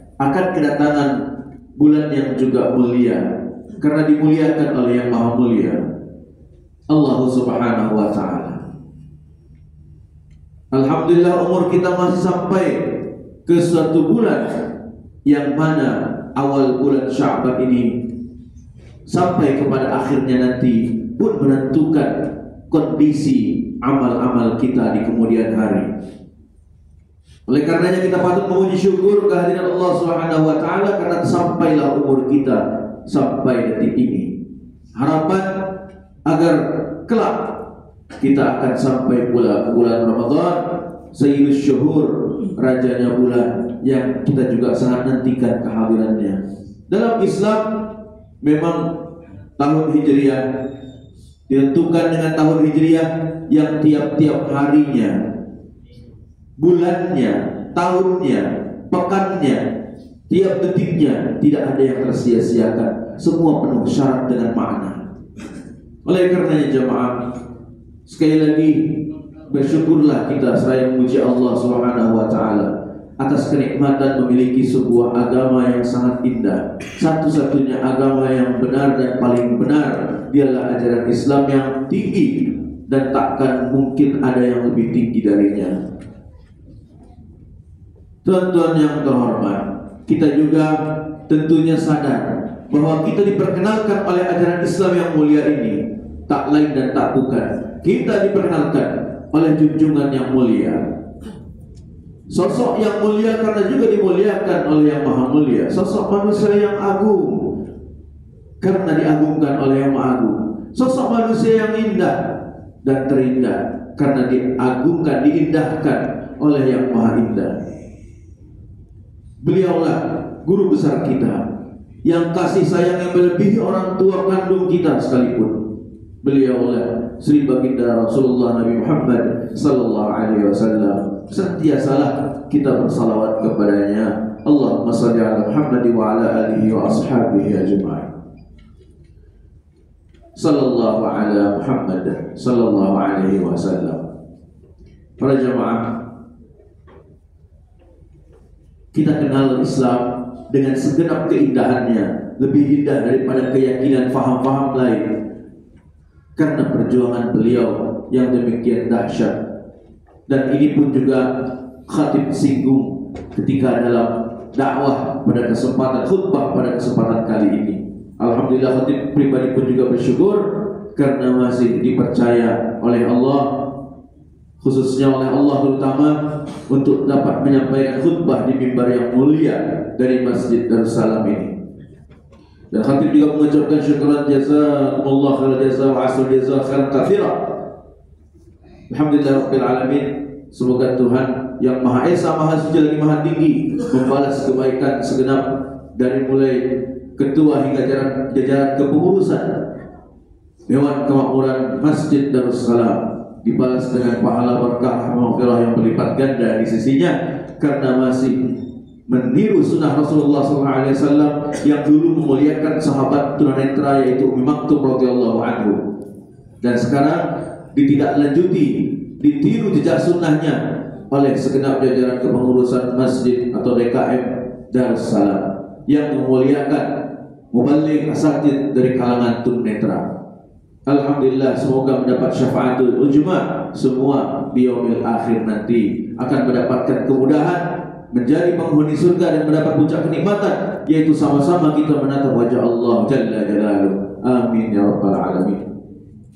akan kedatangan bulan yang juga mulia, karena dimuliakan oleh yang maha mulia, Allah Subhanahu wa ta'ala. Alhamdulillah umur kita masih sampai ke suatu bulan yang mana awal bulan Sya'ban ini sampai kepada akhirnya nanti pun menentukan kondisi amal-amal kita di kemudian hari. Oleh karenanya kita patut memuji syukur kehadiran Allah Subhanahu wa ta'ala karena sampailah umur kita sampai detik ini. Harapan agar kelak kita akan sampai pula bulan Ramadan, Sayyidus Syuhur, rajanya bulan yang kita juga sangat nantikan kehadirannya. Dalam Islam memang tahun Hijriah ditentukan dengan tahun Hijriah yang tiap-tiap harinya, bulannya, tahunnya, pekannya, tiap detiknya tidak ada yang tersia-siakan, semua penuh syarat dengan makna. Oleh karenanya jemaah, sekali lagi bersyukurlah kita seraya memuji Allah Subhanahu wa ta'ala atas kenikmatan memiliki sebuah agama yang sangat indah. Satu-satunya agama yang benar dan paling benar dialah ajaran Islam yang tinggi dan takkan mungkin ada yang lebih tinggi darinya. Tuan-tuan yang terhormat, kita juga tentunya sadar bahwa kita diperkenalkan oleh ajaran Islam yang mulia ini tak lain dan tak bukan, kita diperkenalkan oleh junjungan yang mulia, sosok yang mulia karena juga dimuliakan oleh yang maha mulia, sosok manusia yang agung karena diagungkan oleh yang maha agung, sosok manusia yang indah dan terindah karena diagungkan, diindahkan oleh yang maha indah. Beliaulah guru besar kita yang kasih sayang yang melebihi orang tua kandung kita sekalipun. Beliaulah Sri Baginda Rasulullah Nabi Muhammad sallallahu alaihi wasallam. Sentiasalah kita bersalawat kepadanya. Allahumma shalli ala Muhammad wa ala alihi wa ashabihi ajma'in. Sallallahu ala Muhammad sallallahu alaihi wasallam. Para jemaah, kita kenal Islam dengan segenap keindahannya, lebih indah daripada keyakinan faham-faham lain. Karena perjuangan beliau yang demikian dahsyat. Dan ini pun juga khatib singgung ketika dalam dakwah pada kesempatan khutbah pada kesempatan kali ini. Alhamdulillah khatib pribadi pun juga bersyukur karena masih dipercaya oleh Allah, khususnya oleh Allah terutama, untuk dapat menyampaikan khutbah di mimbar yang mulia dari Masjid Darussalam ini. Dan khatib juga mengucapkan syukuran jazakumullah khairan jazaa wa asrul jazaa khairan katsira. Alhamdulillah rabbil alamin. Semoga Tuhan yang Maha Esa, Maha Suci lagi Maha Tinggi membalas kebaikan segenap dari mulai ketua hingga jajaran kepengurusan Dewan Kemakmuran Masjid Darussalam, dibalas dengan pahala berkah maghfirah yang berlipat ganda di sisinya karena masih meniru sunnah Rasulullah SAW yang dulu memuliakan sahabat tunanetra yaitu Umi Maktum radhiyallahu anhu, dan sekarang ditindaklanjuti, ditiru jejak sunnahnya oleh segenap jajaran kepengurusan masjid atau DKM Darussalam yang memuliakan mubaligh asatidz dari kalangan tunanetra. Alhamdulillah, semoga mendapat syafaatul ujma, semua di yaumil akhir nanti akan mendapatkan kemudahan menjadi penghuni surga dan mendapat puncak kenikmatan, yaitu sama-sama kita menatap wajah Allah Jalla Jalaluhu. Amin ya rabbal alamin.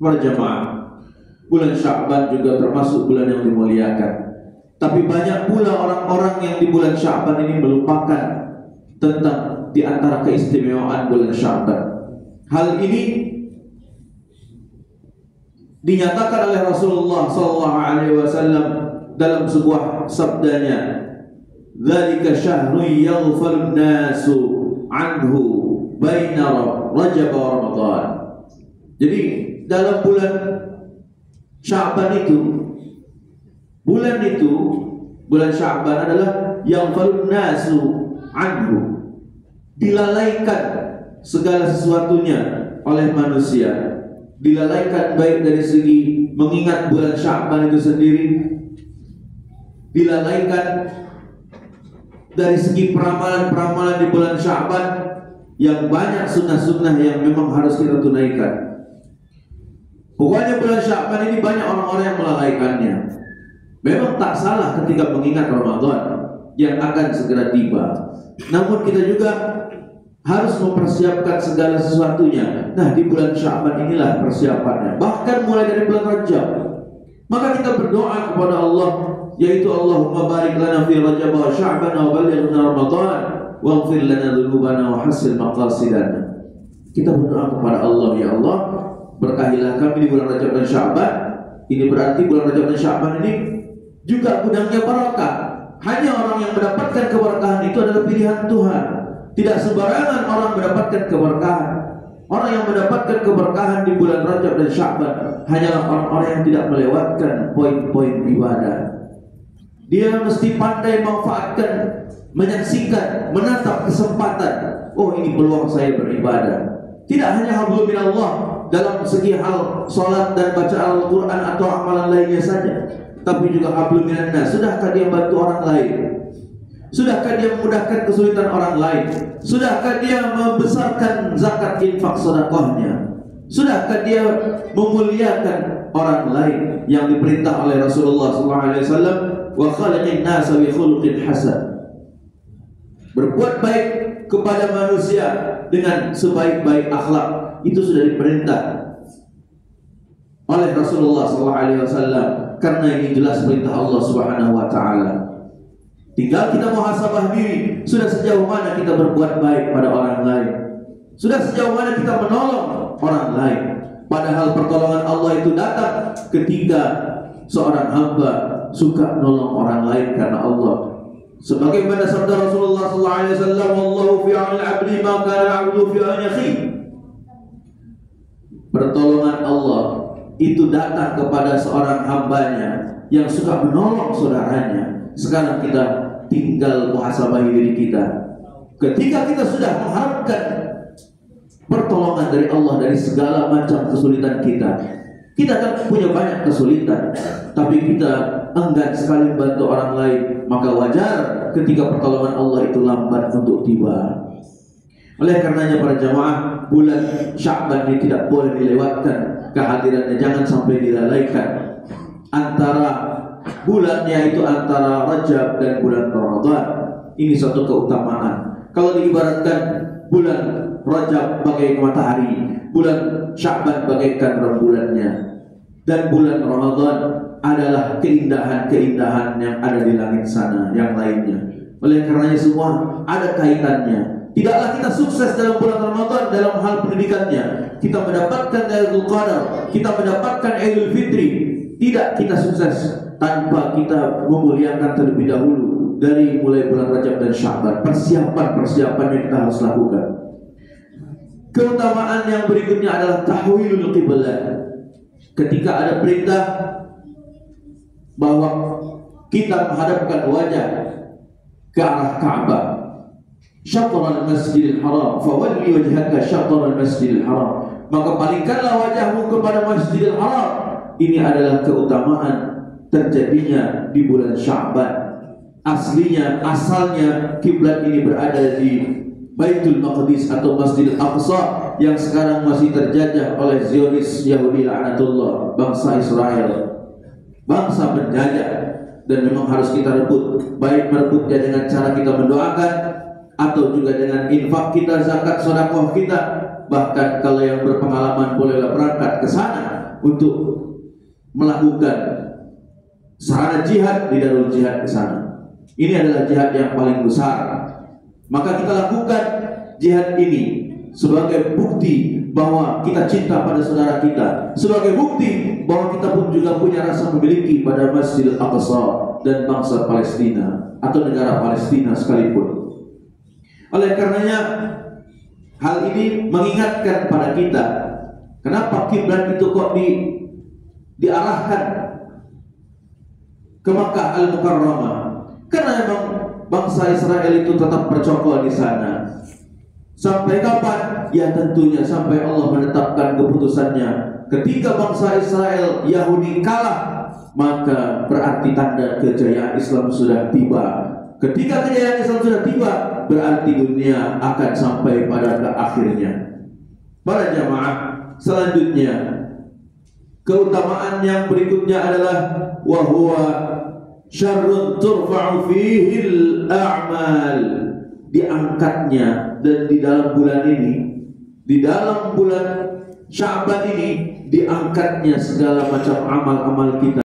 Para jemaah, bulan Sya'ban juga termasuk bulan yang dimuliakan. Tapi banyak pula orang-orang yang di bulan Sya'ban ini melupakan tentang di antara keistimewaan bulan Sya'ban. Hal ini dinyatakan oleh Rasulullah SAW dalam sebuah sabdanya, "Dzalika syahrun yaghfalun nasu anhu baina Rajab wa Ramadan." Jadi dalam bulan Sya'ban itu, bulan Sya'ban adalah yaghfalun nasu anhu, dilalaikan segala sesuatunya oleh manusia. Dilalaikan baik dari segi mengingat bulan Sya'ban itu sendiri, dilalaikan dari segi peramalan-peramalan di bulan Sya'ban yang banyak sunnah-sunnah yang memang harus kita tunaikan. Pokoknya bulan Sya'ban ini banyak orang-orang yang melalaikannya. Memang tak salah ketika mengingat Ramadan yang akan segera tiba. Namun kita juga harus mempersiapkan segala sesuatunya. Nah, di bulan Sya'ban inilah persiapannya. Bahkan mulai dari bulan Rajab. Maka kita berdoa kepada Allah, yaitu Allahumma barik lana fi Rajab wa Sya'ban wa ballighna Ramadan waghfir lana dzunubana wa hassin maqasidana. Kita berdoa kepada Allah, ya Allah, berkahilah kami di bulan Rajab dan Sya'ban. Ini berarti bulan Rajab dan Sya'ban ini juga gudangnya barakah. Hanya orang yang mendapatkan keberkahan itu adalah pilihan Tuhan. Tidak sembarangan orang mendapatkan keberkahan. Orang yang mendapatkan keberkahan di bulan Rajab dan Sya'ban hanyalah orang-orang yang tidak melewatkan poin-poin ibadah. Dia mesti pandai memanfaatkan, menyaksikan, menatap kesempatan. Oh, ini peluang saya beribadah. Tidak hanya hablum minallah dalam segi hal salat dan baca Al-Quran atau amalan lainnya saja, tapi juga hablum minannas. Sudahkah dia membantu orang lain? Sudahkah dia memudahkan kesulitan orang lain? Sudahkah dia membesarkan zakat infak sedekahnya? Sudahkah dia memuliakan orang lain yang diperintah oleh Rasulullah SAW, wa khaliqin nasa bi khuluqin hasan? Berbuat baik kepada manusia dengan sebaik-baik akhlak, itu sudah diperintah oleh Rasulullah SAW, karena ini jelas perintah Allah Subhanahu wa taala. Tinggal kita muhasabah diri, sudah sejauh mana kita berbuat baik pada orang lain, sudah sejauh mana kita menolong orang lain. Padahal pertolongan Allah itu datang ketika seorang hamba suka menolong orang lain karena Allah. Sebagaimana sabda Rasulullah SAW, "Wallahu fi 'auni al-'abdi ma kana al-'abdu fi 'auni akhihi." Pertolongan Allah itu datang kepada seorang hambanya yang suka menolong saudaranya. Sekarang kita tinggal muhasabah diri kita. Ketika kita sudah mengharapkan pertolongan dari Allah dari segala macam kesulitan kita akan punya banyak kesulitan, tapi kita enggan sekali membantu orang lain, maka wajar ketika pertolongan Allah itu lambat untuk tiba. Oleh karenanya para jamaah, bulan Sya'ban ini tidak boleh dilewatkan kehadirannya, jangan sampai dilalaikan. Antara bulannya itu antara Rajab dan bulan Ramadan, ini suatu keutamaan. Kalau diibaratkan bulan Rajab bagai matahari, bulan Sya'ban bagaikan rembulannya, dan bulan Ramadan adalah keindahan-keindahan yang ada di langit sana yang lainnya. Oleh karenanya semua ada kaitannya. Tidaklah kita sukses dalam bulan Ramadan dalam hal pendidikannya, kita mendapatkan Lailatul Qadar, kita mendapatkan Idul Fitri, tidak kita sukses tanpa kita memuliakan terlebih dahulu dari mulai bulan Rajab dan Sya'ban. Persiapan yang kita harus lakukan. Keutamaan yang berikutnya adalah tahwilul qiblah. Ketika ada perintah bahwa kita menghadapkan wajah ke arah Ka'bah, syatral masjidil haram, fawalli wajhaka syatral masjidil haram, maka palingkanlah wajahmu kepada Masjidil Haram. Ini adalah keutamaan terjadinya di bulan Sya'ban. Asalnya kiblat ini berada di Baitul Maqdis atau Masjidil Aqsa yang sekarang masih terjajah oleh Zionis Yahudi laknatullah, bangsa Israel, bangsa penjajah. Dan memang harus kita rebut, baik merebutnya dengan cara kita mendoakan atau juga dengan infak kita, zakat, sedekah kita. Bahkan kalau yang berpengalaman bolehlah berangkat ke sana untuk melakukan sarana jihad di Darul Jihad ke sana. Ini adalah jihad yang paling besar. Maka kita lakukan jihad ini sebagai bukti bahwa kita cinta pada saudara kita, sebagai bukti bahwa kita pun juga punya rasa memiliki pada Masjidil Aqsa dan bangsa Palestina atau negara Palestina sekalipun. Oleh karenanya hal ini mengingatkan pada kita, kenapa kiblat itu kok diarahkan ke Makkah Al-Mukarramah? Karena memang bangsa Israel itu tetap bercokol di sana. Sampai kapan? Ya tentunya sampai Allah menetapkan keputusannya. Ketika bangsa Israel Yahudi kalah, maka berarti tanda kejayaan Islam sudah tiba. Ketika kejayaan Islam sudah tiba, berarti dunia akan sampai pada akhirnya. Para jamaah, selanjutnya keutamaan yang berikutnya adalah wahwa syarrun turfa'u fihil a'mal, diangkatnya dan di dalam bulan ini, di dalam bulan Sya'ban ini diangkatnya segala macam amal-amal kita.